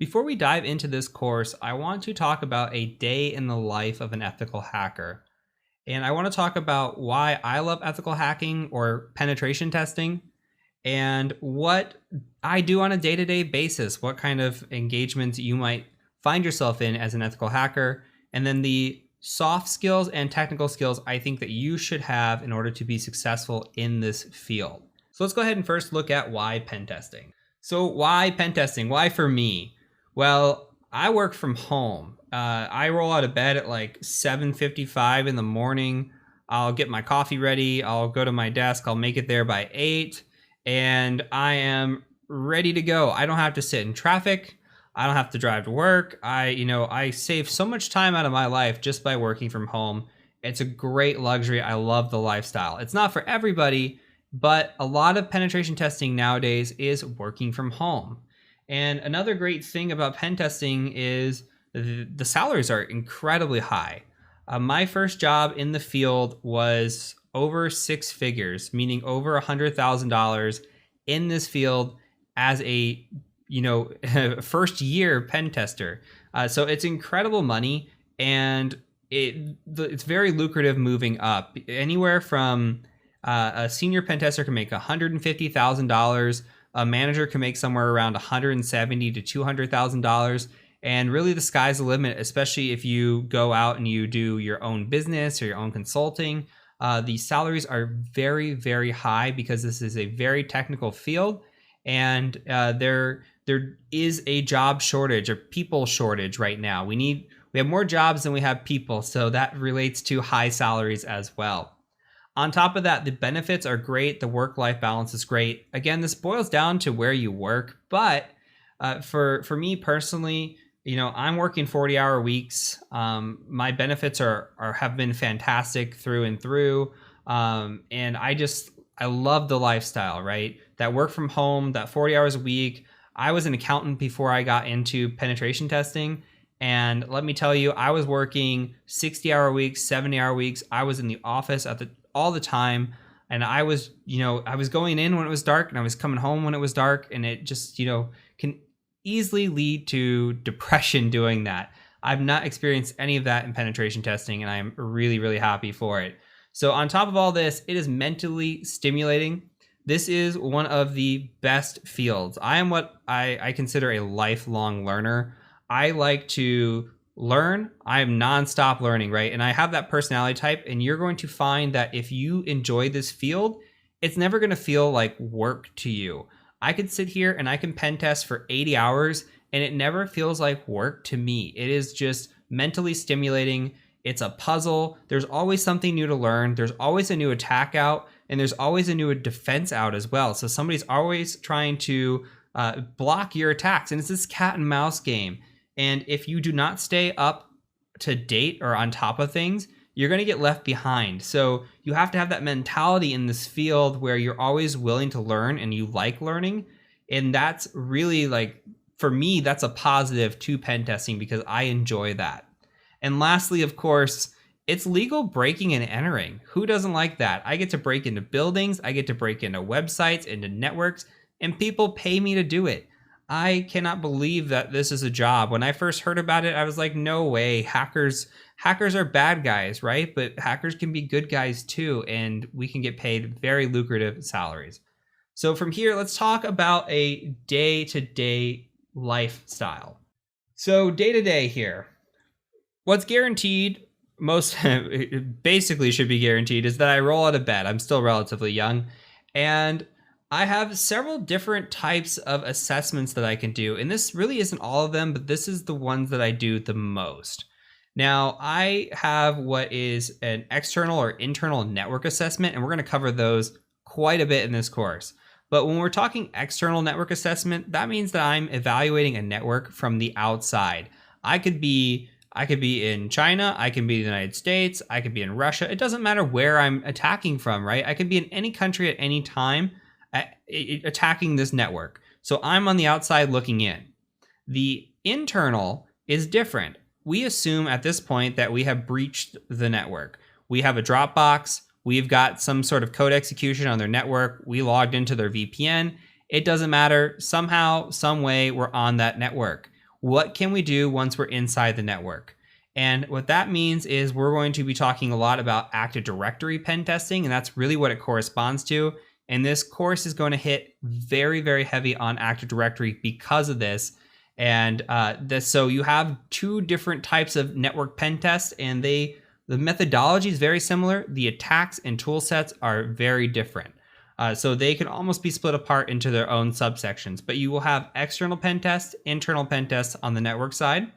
Before we dive into this course, I want to talk about a day in the life of an ethical hacker. And I want to talk about why I love ethical hacking or penetration testing and what I do on a day-to-day basis, what kind of engagements you might find yourself in as an ethical hacker, and then the soft skills and technical skills I think that you should have in order to be successful in this field. So let's go ahead and first look at why pen testing. So why pen testing? Why for me? Well, I work from home. I roll out of bed at like 7:55 in the morning. I'll get my coffee ready. I'll go to my desk. I'll make it there by 8. And I am ready to go. I don't have to sit in traffic. I don't have to drive to work. I save so much time out of my life just by working from home. It's a great luxury. I love the lifestyle. It's not for everybody, but a lot of penetration testing nowadays is working from home. And another great thing about pen testing is the salaries are incredibly high. My first job in the field was over 6 figures, meaning over $100,000 in this field as a first year pen tester. So it's incredible money, and it's very lucrative moving up. Anywhere from a senior pen tester can make $150,000. A manager can make somewhere around $170,000 to $200,000. And really the sky's the limit, especially if you go out and you do your own business or your own consulting. The salaries are very, very high because this is a very technical field, and there is a job shortage or people shortage right now. We have more jobs than we have people, so that relates to high salaries as well. On top of that, the benefits are great. The work-life balance is great. Again, this boils down to where you work, but for me personally, I'm working 40-hour weeks. My benefits have been fantastic through and through. And I love the lifestyle, right? That work from home, that 40 hours a week. I was an accountant before I got into penetration testing. And let me tell you, I was working 60-hour weeks, 70-hour weeks. I was in the office all the time. And I was going in when it was dark, and I was coming home when it was dark. And it just, can easily lead to depression doing that. I've not experienced any of that in penetration testing, and I'm really, really happy for it. So on top of all this, it is mentally stimulating. This is one of the best fields. I am what I consider a lifelong learner. I like to learn. I am nonstop learning, right? And I have that personality type, and you're going to find that if you enjoy this field, it's never going to feel like work to you. I could sit here and I can pen test for 80 hours and it never feels like work to me. It is just mentally stimulating. It's a puzzle. There's always something new to learn. There's always a new attack out, and there's always a new defense out as well. So somebody's always trying to block your attacks, and it's this cat and mouse game. And if you do not stay up to date or on top of things, you're going to get left behind. So you have to have that mentality in this field where you're always willing to learn and you like learning. And that's really, like, for me, that's a positive to pen testing because I enjoy that. And lastly, of course, it's legal breaking and entering. Who doesn't like that? I get to break into buildings, I get to break into websites, into networks, and people pay me to do it. I cannot believe that this is a job. When I first heard about it, I was like, no way. Hackers are bad guys, right? But hackers can be good guys too, and we can get paid very lucrative salaries. So from here, let's talk about a day-to-day lifestyle. So day-to-day here. What's guaranteed, most basically should be guaranteed, is that I roll out of bed. I'm still relatively young, and I have several different types of assessments that I can do, and this really isn't all of them, but this is the ones that I do the most. Now, I have what is an external or internal network assessment, and we're going to cover those quite a bit in this course. But when we're talking external network assessment, that means that I'm evaluating a network from the outside. I could be in China, I can be in the United States, I could be in Russia. It doesn't matter where I'm attacking from, right? I could be in any country at any time attacking this network. So I'm on the outside looking in. The internal is different. We assume at this point that we have breached the network. We have a Dropbox. We've got some sort of code execution on their network. We logged into their VPN. It doesn't matter. Somehow, some way, we're on that network. what can we do once we're inside the network? And what that means is we're going to be talking a lot about Active Directory pen testing, and that's really what it corresponds to. And this course is going to hit very, very heavy on Active Directory because of this. And so you have two different types of network pen tests, and the methodology is very similar. The attacks and tool sets are very different. So they can almost be split apart into their own subsections, but you will have external pen tests, internal pen tests on the network side.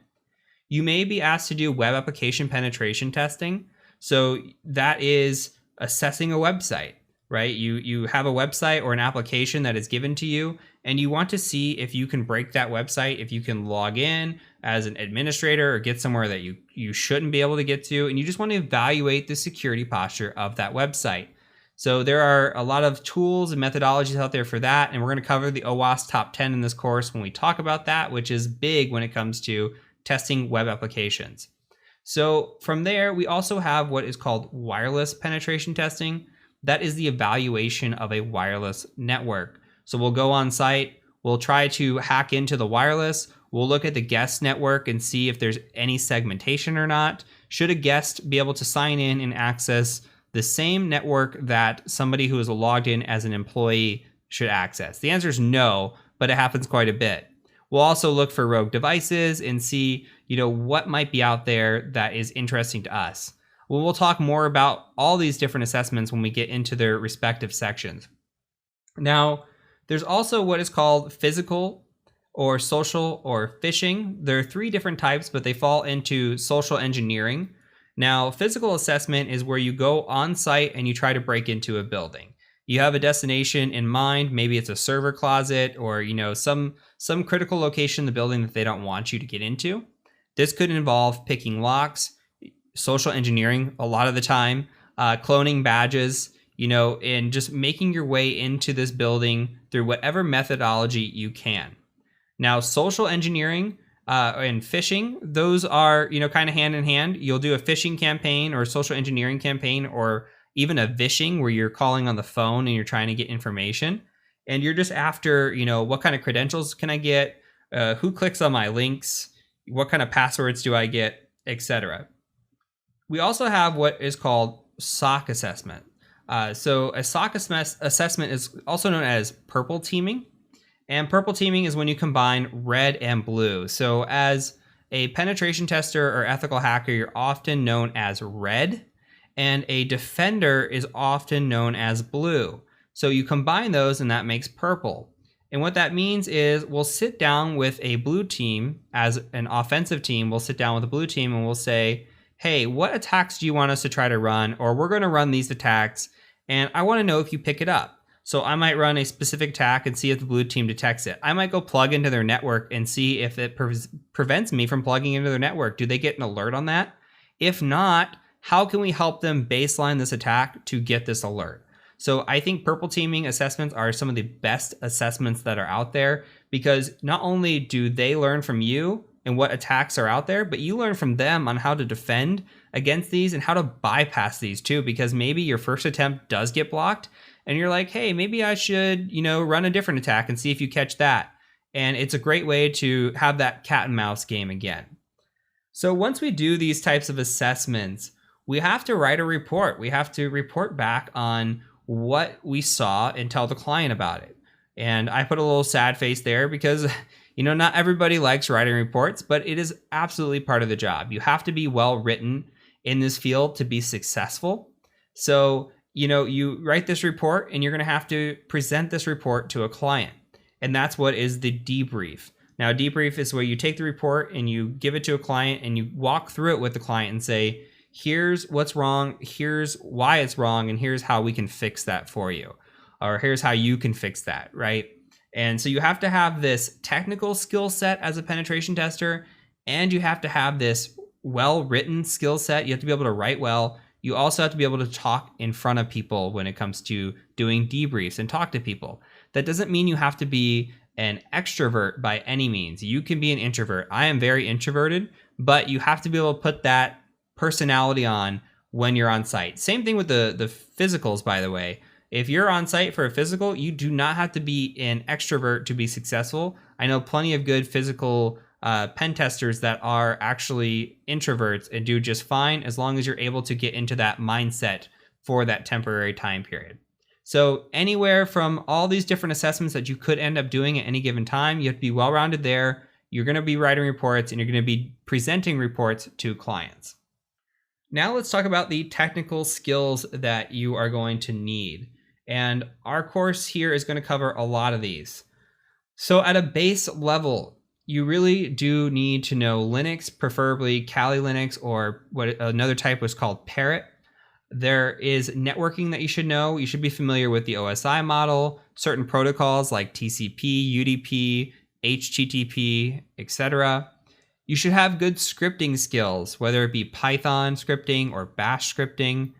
You may be asked to do web application penetration testing. So that is assessing a website, right? You have a website or an application that is given to you, and you want to see if you can break that website, if you can log in as an administrator or get somewhere that you shouldn't be able to get to, and you just want to evaluate the security posture of that website. So there are a lot of tools and methodologies out there for that, and we're going to cover the OWASP top 10 in this course when we talk about that, which is big when it comes to testing web applications. So from there, we also have what is called wireless penetration testing. That is the evaluation of a wireless network. So we'll go on site, we'll try to hack into the wireless, we'll look at the guest network and see if there's any segmentation or not. Should a guest be able to sign in and access the same network that somebody who is logged in as an employee should access? The answer is no, but it happens quite a bit. We'll also look for rogue devices and see, what might be out there that is interesting to us. We'll talk more about all these different assessments when we get into their respective sections. Now, there's also what is called physical or social or phishing. There are three different types, but they fall into social engineering. Now, physical assessment is where you go on site and you try to break into a building. You have a destination in mind. Maybe it's a server closet or, some critical location in the building that they don't want you to get into. This could involve picking locks, social engineering a lot of the time, cloning badges, and just making your way into this building through whatever methodology you can. Now, social engineering and phishing, those are, kind of hand in hand. You'll do a phishing campaign or a social engineering campaign, or even a vishing where you're calling on the phone and you're trying to get information. And you're just after, what kind of credentials can I get? Who clicks on my links? What kind of passwords do I get, etc. We also have what is called SOC assessment. So a SOC assessment is also known as purple teaming. And purple teaming is when you combine red and blue. So as a penetration tester or ethical hacker, you're often known as red, and a defender is often known as blue. So you combine those and that makes purple. And what that means is we'll sit down with a blue team as an offensive team. We'll sit down with a blue team and we'll say, hey, what attacks do you want us to try to run? Or we're going to run these attacks, and I want to know if you pick it up. So I might run a specific attack and see if the blue team detects it. I might go plug into their network and see if it prevents me from plugging into their network. Do they get an alert on that? If not, how can we help them baseline this attack to get this alert? So I think purple teaming assessments are some of the best assessments that are out there, because not only do they learn from you and what attacks are out there, but you learn from them on how to defend against these and how to bypass these too, because maybe your first attempt does get blocked and you're like, hey, maybe I should, run a different attack and see if you catch that. And it's a great way to have that cat and mouse game again. So once we do these types of assessments, we have to write a report. We have to report back on what we saw and tell the client about it. And I put a little sad face there because, not everybody likes writing reports, but it is absolutely part of the job. You have to be well written in this field to be successful. So, you write this report and you're going to have to present this report to a client. And that's what is the debrief. Now, debrief is where you take the report and you give it to a client and you walk through it with the client and say, here's what's wrong, here's why it's wrong, and here's how we can fix that for you. Or here's how you can fix that, right? And so you have to have this technical skill set as a penetration tester, and you have to have this well-written skill set. You have to be able to write well. You also have to be able to talk in front of people when it comes to doing debriefs and talk to people. That doesn't mean you have to be an extrovert by any means. You can be an introvert. I am very introverted, but you have to be able to put that personality on when you're on site. Same thing with the physicals, by the way. If you're on site for a physical, you do not have to be an extrovert to be successful. I know plenty of good physical pen testers that are actually introverts and do just fine as long as you're able to get into that mindset for that temporary time period. So anywhere from all these different assessments that you could end up doing at any given time, you have to be well-rounded there. You're going to be writing reports and you're going to be presenting reports to clients. Now let's talk about the technical skills that you are going to need. And our course here is going to cover a lot of these. So at a base level, you really do need to know Linux, preferably Kali Linux, or what another type was called Parrot. There is networking that you should know. You should be familiar with the OSI model, certain protocols like TCP, UDP, HTTP, etc. You should have good scripting skills, whether it be Python scripting or Bash scripting,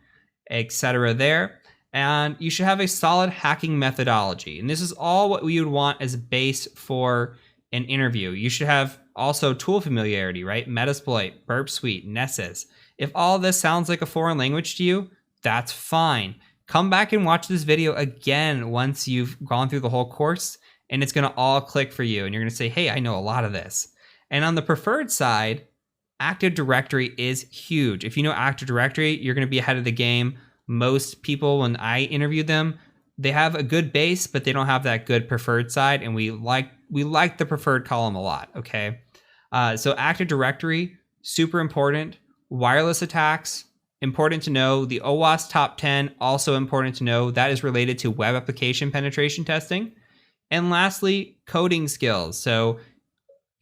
etc. there. And you should have a solid hacking methodology. And this is all what we would want as a base for an interview. You should have also tool familiarity, right? Metasploit, Burp Suite, Nessus. If all this sounds like a foreign language to you, that's fine. Come back and watch this video again once you've gone through the whole course, and it's going to all click for you. And you're going to say, hey, I know a lot of this. And on the preferred side, Active Directory is huge. If you know Active Directory, you're going to be ahead of the game. Most people, when I interview them, they have a good base, but they don't have that good preferred side. And we like the preferred column a lot, okay? So Active Directory, super important. Wireless attacks, important to know. The OWASP top 10, also important to know. That is related to web application penetration testing. And lastly, coding skills. So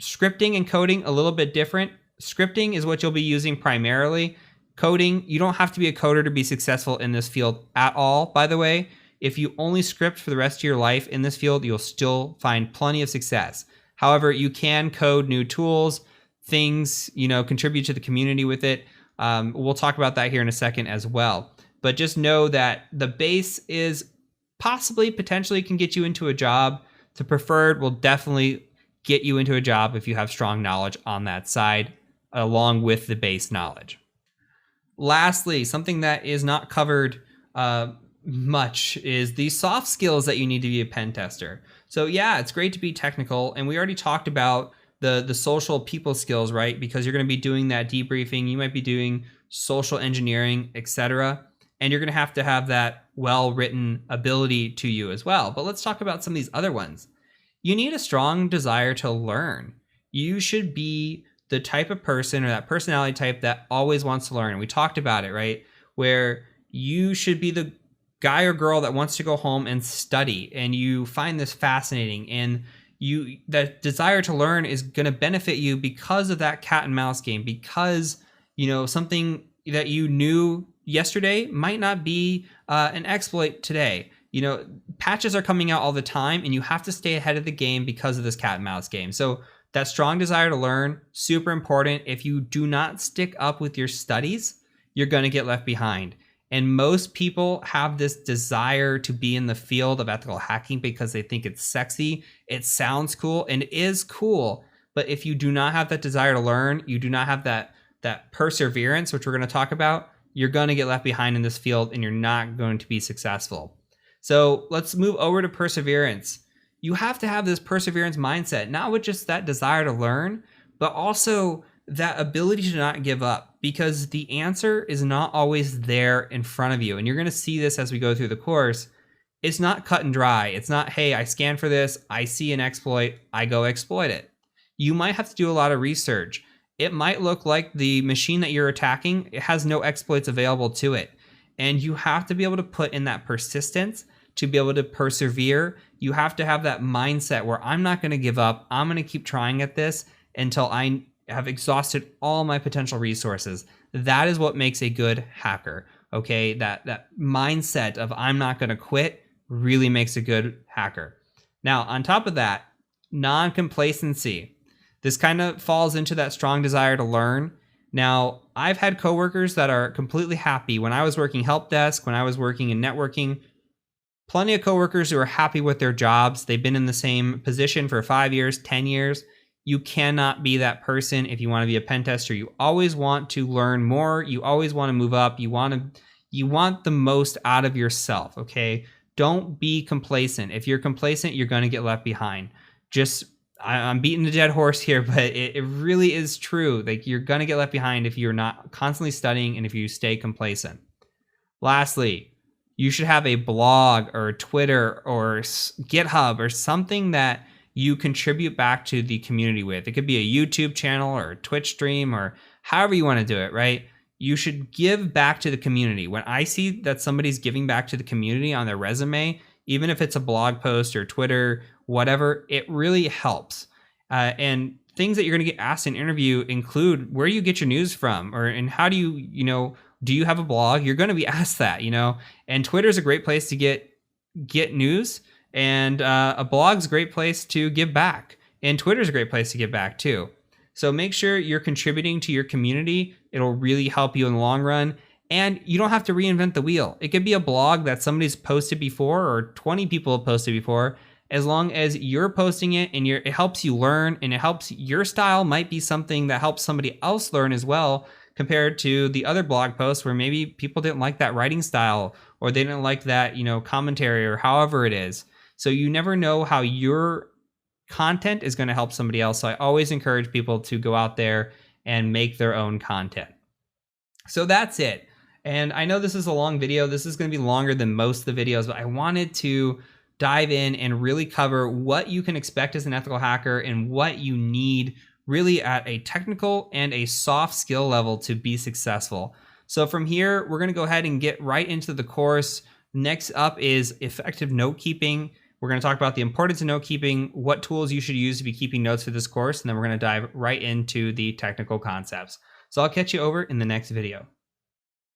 scripting and coding, a little bit different. Scripting is what you'll be using primarily. Coding, you don't have to be a coder to be successful in this field at all, by the way. If you only script for the rest of your life in this field, you'll still find plenty of success. However, you can code new tools, things, contribute to the community with it. We'll talk about that here in a second as well. But just know that the base is potentially can get you into a job. The preferred will definitely get you into a job if you have strong knowledge on that side, along with the base knowledge. Lastly, something that is not covered much is the soft skills that you need to be a pen tester. So yeah, it's great to be technical, and we already talked about the social people skills, right? Because you're going to be doing that debriefing, you might be doing social engineering, etc. And you're going to have that well-written ability to you as well. But let's talk about some of these other ones. You need a strong desire to learn. You should be the type of person or that personality type that always wants to learn. And we talked about it, right? Where you should be the guy or girl that wants to go home and study, and you find this fascinating, and that desire to learn is going to benefit you because of that cat and mouse game, because something that you knew yesterday might not be an exploit today. Patches are coming out all the time, and you have to stay ahead of the game because of this cat and mouse game. So that strong desire to learn, super important. If you do not stick up with your studies, you're going to get left behind. And most people have this desire to be in the field of ethical hacking because they think it's sexy, it sounds cool, and it is cool. But if you do not have that desire to learn, you do not have that perseverance, which we're going to talk about, you're going to get left behind in this field and you're not going to be successful. So let's move over to perseverance. You have to have this perseverance mindset, not with just that desire to learn, but also that ability to not give up, because the answer is not always there in front of you. And you're going to see this as we go through the course. It's not cut and dry. It's not, hey, I scan for this, I see an exploit, I go exploit it. You might have to do a lot of research. It might look like the machine that you're attacking, it has no exploits available to it. And you have to be able to put in that persistence to be able to persevere. You have to have that mindset where I'm not going to give up. I'm going to keep trying at this until I have exhausted all my potential resources. That is what makes a good hacker. Okay, that mindset of I'm not going to quit really makes a good hacker. Now, on top of that, non-complacency. This kind of falls into that strong desire to learn. Now, I've had coworkers that are completely happy. When I was working help desk, when I was working in networking, plenty of coworkers who are happy with their jobs. They've been in the same position for 5 years, 10 years. You cannot be that person if you want to be a pen tester. You always want to learn more. You always want to move up. You want the most out of yourself, okay? Don't be complacent. If you're complacent, you're going to get left behind. I'm beating the dead horse here, but it really is true. Like, you're going to get left behind if you're not constantly studying and if you stay complacent. Lastly, you should have a blog or Twitter or GitHub or something that you contribute back to the community with. It could be a YouTube channel or a Twitch stream or however you want to do it, right? You should give back to the community. When I see that somebody's giving back to the community on their resume, even if it's a blog post or Twitter, whatever, it really helps. And things that you're going to get asked in an interview include where you get your news from, and how do you, do you have a blog? You're going to be asked that, and Twitter is a great place to get news, and a blog's a great place to give back, and Twitter's a great place to give back too. So make sure you're contributing to your community. It'll really help you in the long run. And you don't have to reinvent the wheel. It could be a blog that somebody's posted before or 20 people have posted before. As long as you're posting it and it helps you learn, and it helps your style might be something that helps somebody else learn as well, compared to the other blog posts where maybe people didn't like that writing style, or they didn't like that, commentary, or however it is. So you never know how your content is going to help somebody else. So I always encourage people to go out there and make their own content. So that's it. And I know this is a long video. This is going to be longer than most of the videos, but I wanted to dive in and really cover what you can expect as an ethical hacker and what you need really at a technical and a soft skill level to be successful. So from here, we're going to go ahead and get right into the course. Next up is effective note keeping. We're going to talk about the importance of note keeping, what tools you should use to be keeping notes for this course, and then we're going to dive right into the technical concepts. So I'll catch you over in the next video.